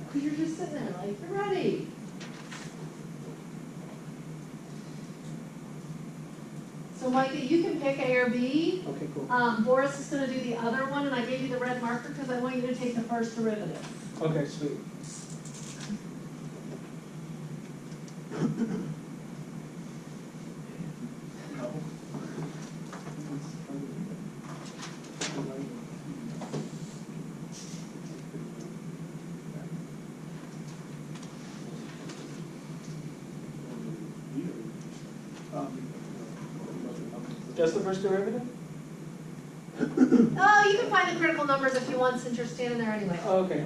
Because you're just sitting there like, you're ready. So Micah, you can pick A or B. Okay, cool. Boris is gonna do the other one, and I gave you the red marker because I want you to take the first derivative. Okay, sweet. Just the first derivative? Oh, you can find the critical numbers if you want, since you're standing there anyway. Oh, okay.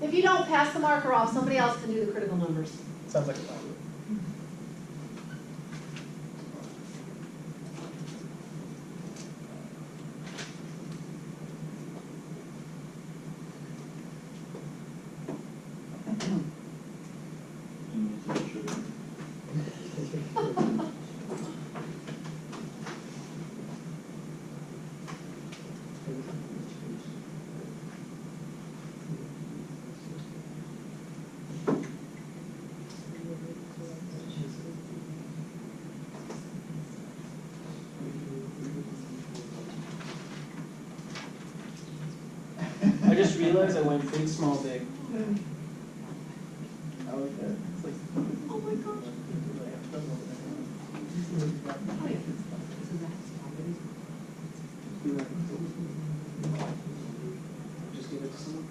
If you don't pass the marker off, somebody else can do the critical numbers. Sounds like a plan. I just realized I went big, small, big. I like that. It's like, Oh my gosh. just give it to someone.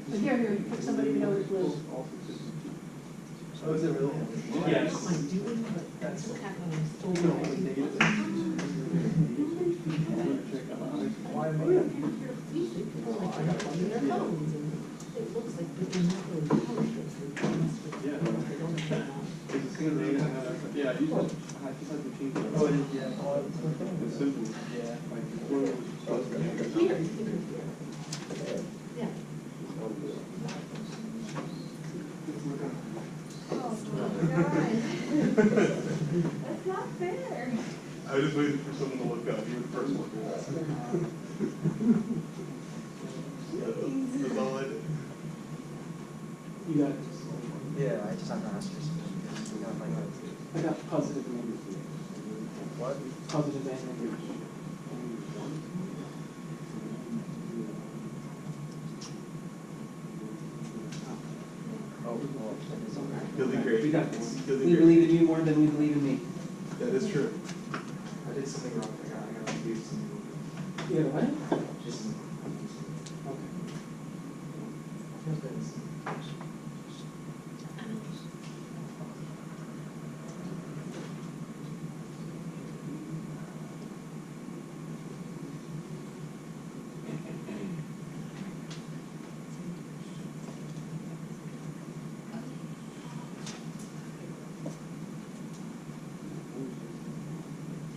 But here, pick somebody who knows blue. Oh, is it really? Yes. That's why am I? It looks like they're not really polished. Yeah, you just have to change it. Oh, it is, yeah. It's simple. Yeah. Like, before it was supposed to be. Yeah. That's not fair. I just waited for someone to look up. You were the first one. That's all I did. You got it. Yeah, I just have to ask you something. We got my notes. I got positive and negative. What? Positive and negative. Oh, well, that is okay. You'll be great. We got this. You'll be We great. believe in you more than we believe in me. That is true. I did something wrong. I got confused. You got what? Just. Okay.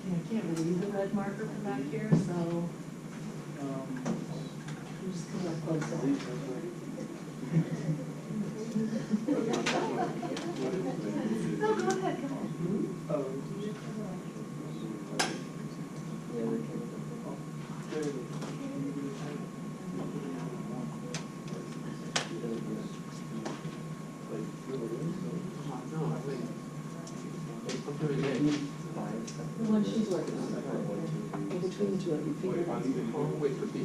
I can't really use a red marker from back here, so I'm just gonna close that. No, go ahead, go ahead. Oh. The one she's working on. In between the two of you, figure it out. Wait for B.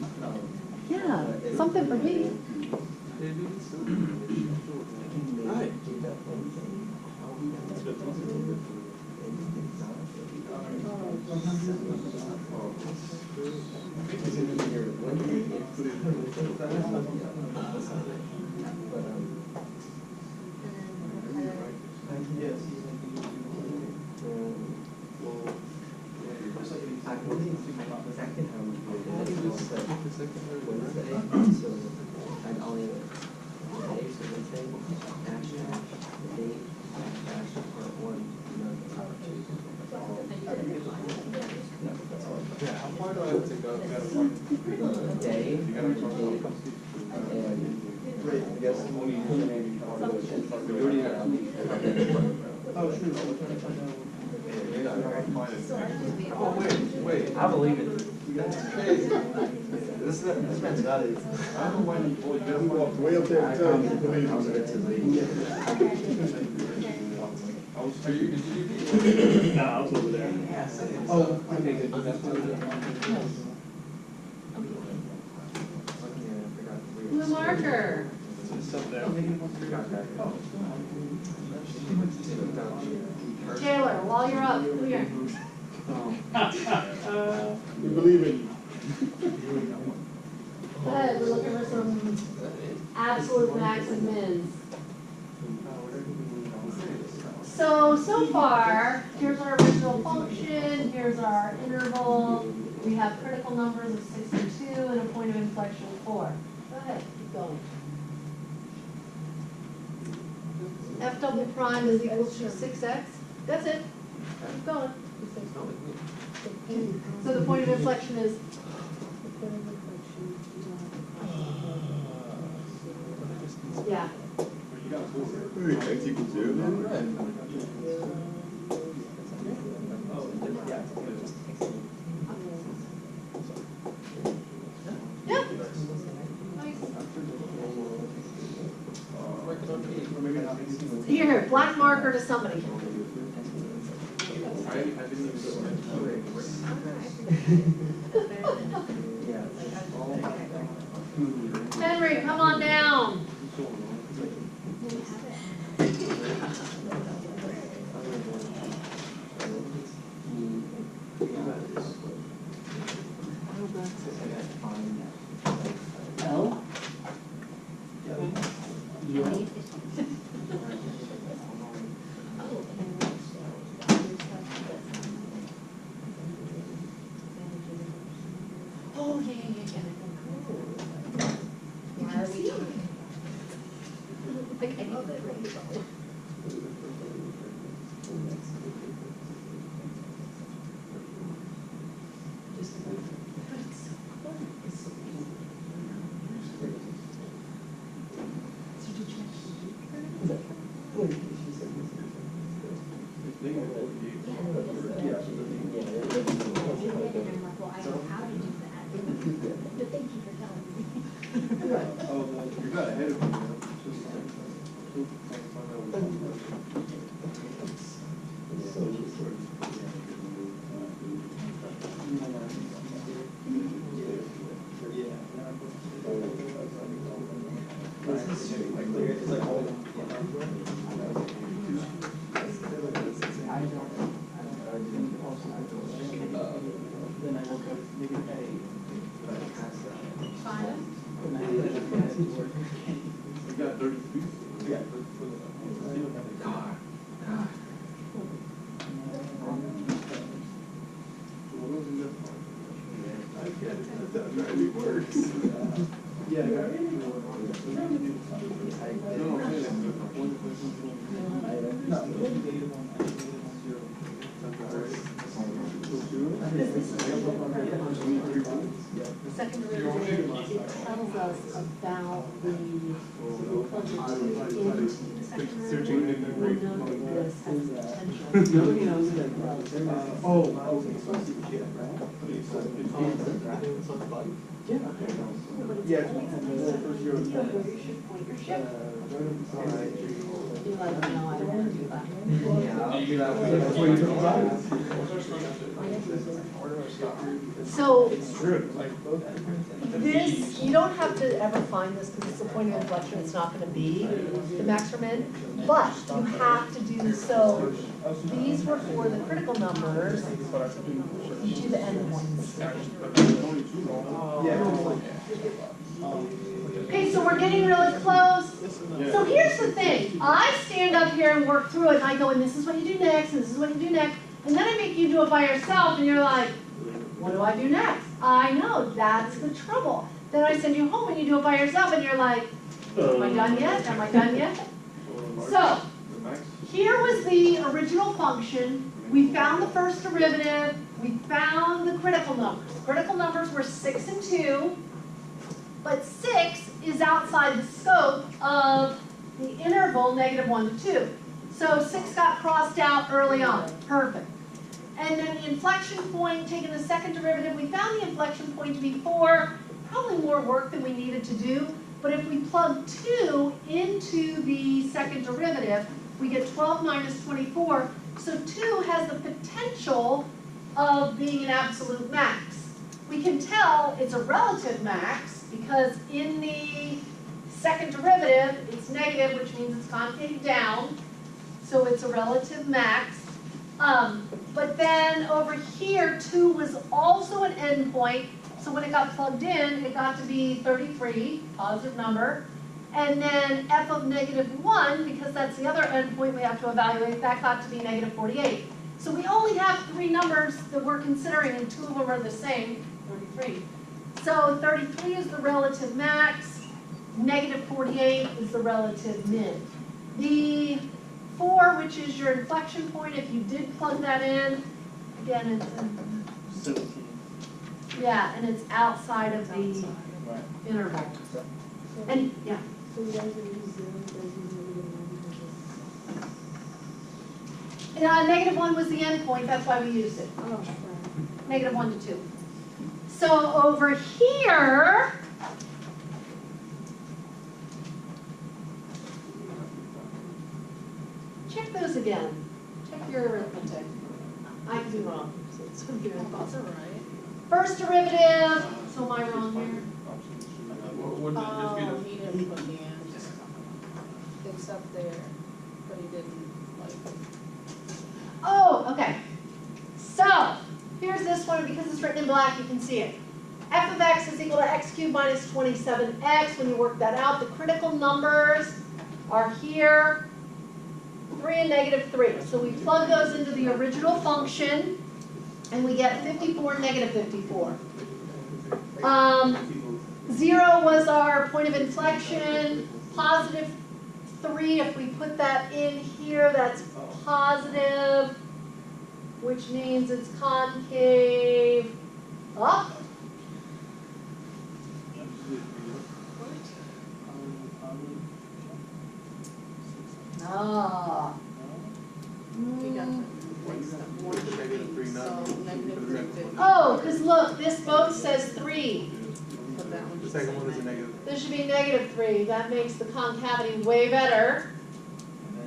Yeah, something for me. Yeah, how far do I have to go? Day. You gotta talk about Right, I guess. We already have. Oh, sure. Oh, wait. I believe it. That's crazy. This man's got it. I don't know why you always He walked way up there and tell you, believe I was me. a bit too late. I was, are you, did you? Nah, I was over there. Oh, okay, good. Blue marker. It's up there. Taylor, while you're up, come here. We believe in you. Good, we're looking for some absolute max and mins. So far, here's our original function, here's our interval. We have critical numbers of 6 and 2 and a point of inflection of 4. Go ahead, keep going. F double prime is equal to 6x. That's it. Keep going. So the point of inflection is yeah. You got four. X equals 0. Yeah. Nice. Maybe not. Here, black marker to somebody. I didn't even do Henry, come on down. L? Yeah. Oh, yeah. Why are we talking? Okay. You got ahead of me. Then I woke up maybe at 8. You got 30 feet? Yeah. I get it. That really works. Yeah, I got it. No, I'm saying that the point Second derivative, it tells us about the plunging into the second derivative. We know that this has potential. Nobody knows that. Oh, okay, so I see what you have, right? Yeah. Yeah, it's the first year of Where you should point your ship. You're like, no, I don't want to do that. That's why you took classes. So It's true. this, you don't have to ever find this because it's the point of inflection, it's not gonna be the max or min, but you have to do, so these were for the critical numbers, you do the endpoints. Okay, so we're getting really close. So here's the thing, I stand up here and work through it and I go, and this is what you do next, and this is what you do next, and then I make you do it by yourself and you're like, what do I do next? I know, that's the trouble. Then I send you home and you do it by yourself and you're like, am I done yet? Am I done yet? So, here was the original function. We found the first derivative. We found the critical numbers. Critical numbers were 6 and 2, but 6 is outside the scope of the interval -1 to 2. So 6 got crossed out early on. Perfect. And then the inflection point, taking the second derivative, we found the inflection point to be 4. probably more work than we needed to do, but if we plug 2 into the second derivative, we get 12 minus 24, so 2 has the potential of being an absolute max. We can tell it's a relative max because in the second derivative, it's negative, which means it's concave down, so it's a relative max. But then over here, 2 was also an endpoint, so when it got plugged in, it got to be 33, positive number. And then f of -1, because that's the other endpoint we have to evaluate, that got to be -48. So we only have 3 numbers that we're considering, and 2 of them are the same, 33. So 33 is the relative max, -48 is the relative min. The 4, which is your inflection point, if you did plug that in, again, it's in, 17. yeah, and it's outside of the Right. interval. And, yeah, So you guys are using 0, you guys use -1 was the endpoint, that's why we used it. -1. Oh, sorry. -1 to 2. So over here, check those again. Check your arithmetic. I could be wrong. So it's gonna be That's all right. first derivative, so am I wrong here? Wouldn't it just be Oh, the? he didn't put the end. It's up there, but he didn't, like. Oh, okay. So, here's this one, because it's written in black, you can see it. F of x is equal to x cubed minus 27x. When you work that out, the critical numbers are here, 3 and -3. So we plug those into the original function, and we get 54 and -54. 0 was our point of inflection, +3, if we put that in here, that's positive, which means it's concave up. Ah. He got them mixed up. One to -3, so not- -350. Oh, because look, this both says 3. But that one The just second said one is a negative. negative. This should be -3. That makes the concavity way better.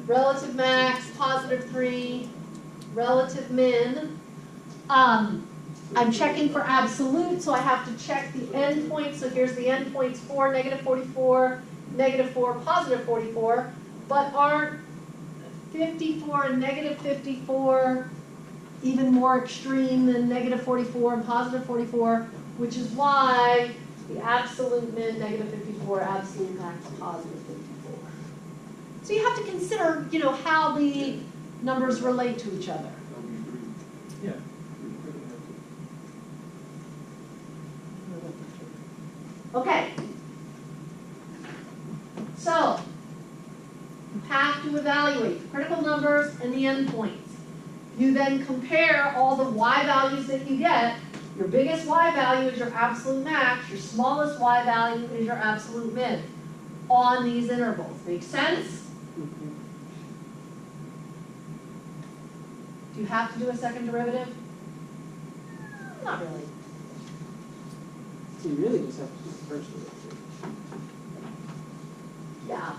Relative max, +3, relative min. I'm checking for absolute, so I have to check the endpoint. So here's the endpoints 4, -44, -4, +44. But aren't 54 and -54 even more extreme than -44 and +44, which is why the absolute min, -54, absolute max, +54. So you have to consider, how the numbers relate to each other. Yeah. Okay. So, you have to evaluate the critical numbers and the endpoints. You then compare all the y values that you get. Your biggest y value is your absolute max, your smallest y value is your absolute min on these intervals. Make sense? Do you have to do a second derivative? Not really. So you really just have to do the first derivative. Yeah.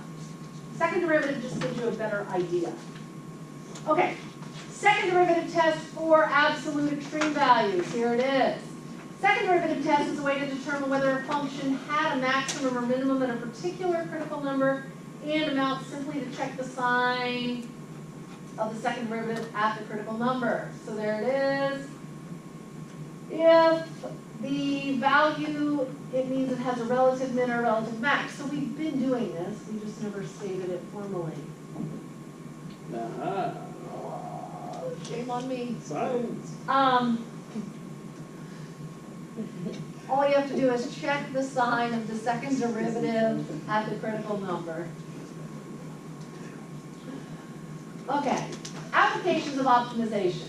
Second derivative just gives you a better idea. Okay. Second derivative test for absolute extreme values. Here it is. Second derivative test is a way to determine whether a function had a maximum or minimum at a particular critical number and amounts simply to check the sign of the second derivative at the critical number. So there it is. If the value, it means it has a relative min or relative max. So we've been doing this, we just never stated it formally. Nah, Shame on me. science. All you have to do is check the sign of the second derivative at the critical number. Okay, applications of optimization.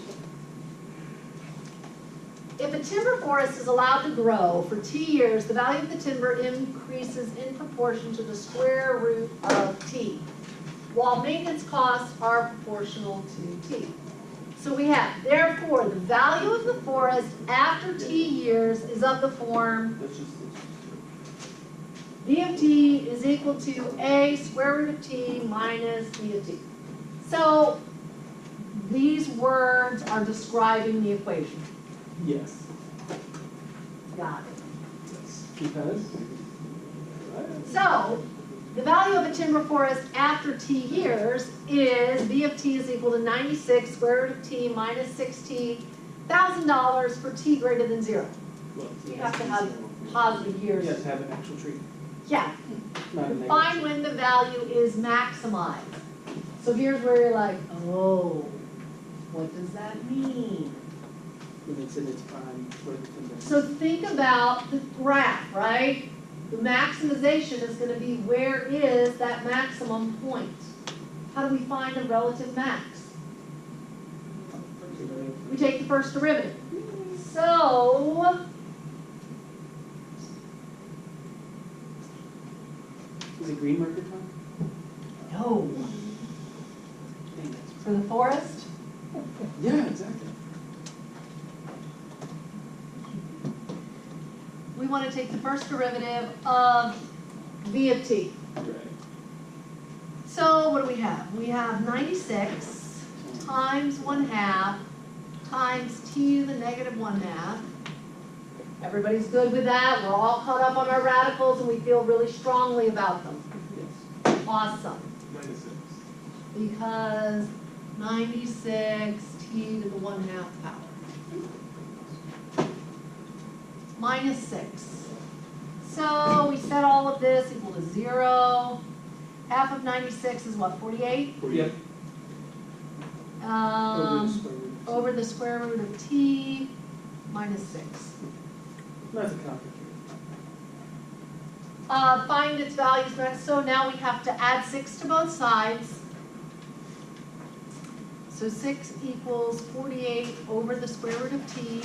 If a timber forest is allowed to grow for T years, the value of the timber increases in proportion to the square root of T, while maintenance costs are proportional to T. So we have, therefore, the value of the forest after T years is of the form That's just. V of t is equal to a square root of t minus v of t. So these words are describing the equation. Yes. Got it. Because? So the value of a timber forest after t years is v of t is equal to 96 square root of t minus 6t $1,000 for t greater than 0. Well, You have to have positive years. you have to have an actual tree, Yeah. not a negative. Find when the value is maximized. So here's where you're like, oh, what does that mean? When it's in its prime, where the timber. So think about the graph, right? The maximization is going to be where is that maximum point? How do we find a relative max? We take the first derivative. So, Is it green marker time? no, Dang it. for the forest, Yeah, exactly. we want to take the first derivative of v of t. Right. So what do we have? We have 96 times 1/2 times t to the negative 1/2. Everybody's good with that? We're all caught up on our radicals and we feel really strongly about them. Yes. Awesome. Minus 6. Because 96 t to the 1/2 power. Minus 6. So we set all of this equal to 0. Half of 96 is what, 48? Yep. Over the square root. Over the square root of t minus 6. That's a complicated. Find its values next. So now we have to add 6 to both sides. So 6 equals 48 over the square root of t